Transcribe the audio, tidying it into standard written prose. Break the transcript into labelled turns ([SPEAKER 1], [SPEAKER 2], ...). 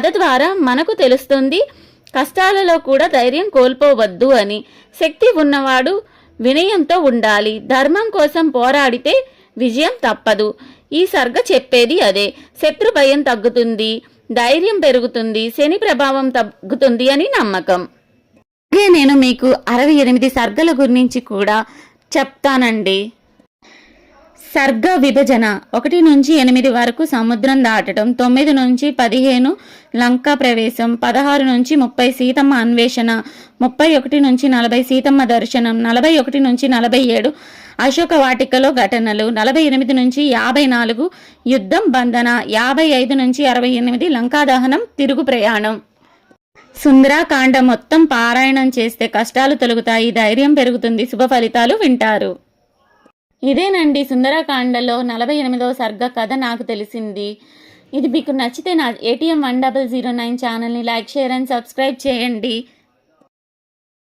[SPEAKER 1] కథ ద్వారా మనకు తెలుస్తుంది కష్టాలలో కూడా ధైర్యం కోల్పోవద్దు అని. శక్తి ఉన్నవాడు వినయంతో ఉండాలి. ధర్మం కోసం పోరాడితే విజయం తప్పదు. ఈ సర్గ చెప్పేది అదే. శత్రు భయం తగ్గుతుంది, ధైర్యం పెరుగుతుంది, శని ప్రభావం తగ్గుతుంది అని నమ్మకం. అలాగే నేను మీకు 68 సర్గల గురించి కూడా చెప్తానండి. సర్గ విభజన: 1 నుంచి 8 వరకు సముద్రం దాటడం, 9 నుంచి 15 లంకా ప్రవేశం, 16 నుంచి 30 సీతమ్మ అన్వేషణ, 31 నుంచి 40 సీతమ్మ దర్శనం, 41 నుంచి 47 అశోక వాటికలో ఘటనలు, 48 నుంచి 54 యుద్ధం బంధన, 55 నుంచి 68 లంకాదహనం తిరుగు ప్రయాణం. సుందరాకాండ మొత్తం పారాయణం చేస్తే కష్టాలు తొలగుతాయి, ధైర్యం పెరుగుతుంది, శుభ ఫలితాలు వింటారు. ఇదేనండి సుందరాకాండలో 48వ సర్గ కథ నాకు తెలిసింది. ఇది మీకు నచ్చితే నా ATM 1009 ఛానల్ని లైక్, షేర్ అండ్ సబ్స్క్రైబ్ చేయండి.